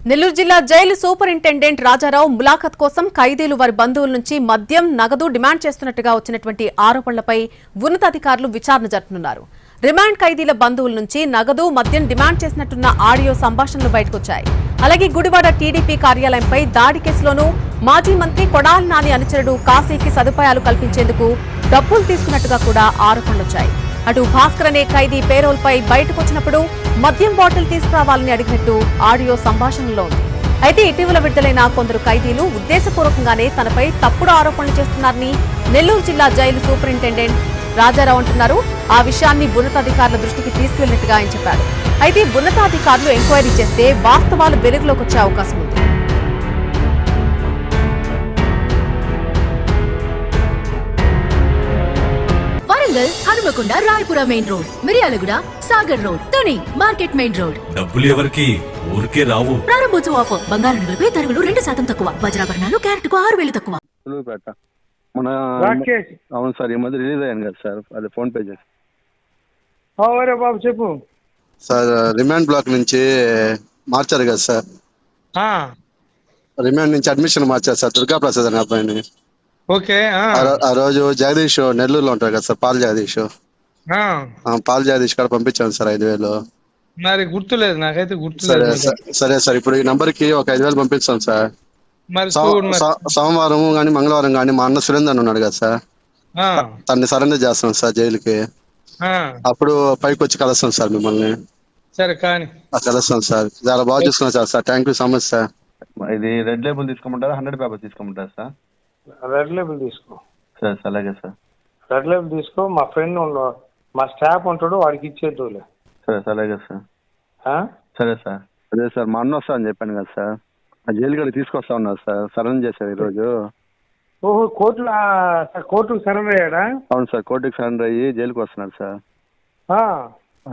నెల్లూరు జిల్లా jail superintendent Rajarao ములాఖత్ కోసం ఖైదీలు వారి బంధువుల నుంచి మద్యం నగదు డిమాండ్ చేస్తున్నట్టుగా వచ్చినటువంటి ఆరోపణలపై ఉన్నతాధికారులు విచారణ జరుపుతున్నారు. రిమాండ్ ఖైదీల బంధువుల నుంచి నగదు మద్యం డిమాండ్ చేసినట్టున్న ఆడియో సంభాషణలు బయటకొచ్చాయి. అలాగే గుడివాడ టీడీపీ కార్యాలయంపై దాడి కేసులోనూ మాజీ మంత్రి కొడాలి నాని అనుచరుడు కాశీకి సదుపాయాలు కల్పించేందుకు డబ్బులు తీసుకున్నట్టుగా కూడా ఆరోపణలొచ్చాయి. అటు భాస్కర్ అనే ఖైదీ పేరోల్పై బయటకొచ్చినప్పుడు మద్యం బాటిల్ తీసుకురావాలని అడిగినట్టు ఆడియో సంభాషణలో ఉంది. అయితే ఇటీవల విడుదలైన కొందరు ఖైదీలు ఉద్దేశపూర్వకంగానే తనపై తప్పుడు ఆరోపణలు చేస్తున్నారని నెల్లూరు జిల్లా జైలు సూపరింటెండెంట్ రాజారావు అంటున్నారు. ఆ విషయాన్ని ఉన్నతాధికారుల దృష్టికి తీసుకెళ్లినట్టుగా ఆయన చెప్పారు. అయితే ఉన్నతాధికారులు ఎంక్వైరీ చేస్తే వాస్తవాలు వెలుగులోకి వచ్చే అవకాశం ఉంది. Warangal Hanumakonda Raipura main road, Miryalaguda Sagar road, Tuni market main road. డబ్బులు ఎవరికి ఊరికే రావు. ప్రారంభోత్సవ ఆఫర్ బంగారు నగలపై తరుగులు 2% తక్కువ, వజ్రాభరణాలు క్యారెట్ కు 6,000 తక్కువ. మన అవును సార్, ఈ మధ్య రిలీజ్ అయ్యాను కదా సార్, అది ఫోన్ పే చేసి. బాబు చెప్పు సార్, రిమాండ్ బ్లాక్ నుంచి మార్చారు కదా సార్, రిమాండ్ నుంచి అడ్మిషన్ మార్చారు సార్, దుర్గా ప్రసాద్ అనే అబ్బాయిని. ఓకే. ఆ రోజు జగదీష్ నెల్లూరులో ఉంటారు కదా sir, Paul Jagadish. Paul Jagadish కూడా పంపించాను సార్ 5,000. మరి గుర్తులేదు, నాకైతే గుర్తులేదు. సరే సార్, ఇప్పుడు ఈ నంబర్ కి ఒక 5,000 పంపిస్తాం సార్. మరి సోమవారం గానీ మంగళవారం గానీ మా అన్న సురేందర్ ఉన్నాడు కదా సార్, తన్ని సరెండర్ చేస్తాం సార్ జైలుకి. అప్పుడు పైకి వచ్చి కలుస్తాం సార్ మిమ్మల్ని. సరే కానీ కలుస్తాం సార్, చాలా బాగా చూసుకున్నాం sir. Thank you so much sir. ఇది రెడ్ లేబుల్ తీసుకోమంటారా, 100 పేపర్ తీసుకోమంటారా సార్? రెడ్ లేబుల్ తీసుకో. సరే సార్, అలాగే సార్. రెడ్ లేబుల్ తీసుకో. మా ఫ్రెండ్ మా స్టాఫ్ ఉంటాడు, వాడికి ఇచ్చేద్దులే. సరే సార్, అలాగే సార్. సరే సార్. అదే సార్, మా అన్న వస్తా అని చెప్పాను కదా సార్, ఆ జైలు గడికి తీసుకొస్తా ఉన్నారు సార్, సరెండర్ చేశారు ఈరోజు. ఓహో, కోర్టుకు సరెండర్ అయ్యాడా? అవును సార్, కోర్టుకి సరెండర్ అయ్యి జైలుకి వస్తున్నారు సార్.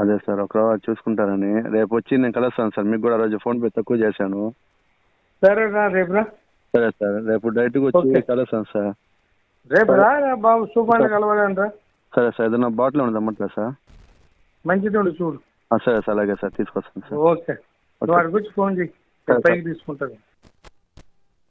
అదే సార్, ఒకరోజు చూసుకుంటారని రేపు వచ్చి నేను కలుస్తాను సార్. మీకు కూడా రోజు ఫోన్ పే తక్కువ చేశాను. సరేనా, రేపు రా. సరే సార్, రేపు డైరెక్ట్ గా వచ్చి కలుస్తాను సార్. రేపు రా బాబు, సూపర్ కలవాలంటరా. సరే సార్, ఏదైనా బాటిల్ ఉండదు అమ్మట్లే సార్? మంచిది ఉండి చూడు. సరే సార్, అలాగే సార్, తీసుకొస్తాను సార్. ఓకే, వాడి గురించి ఫోన్ చేయి, పైకి తీసుకుంటాను.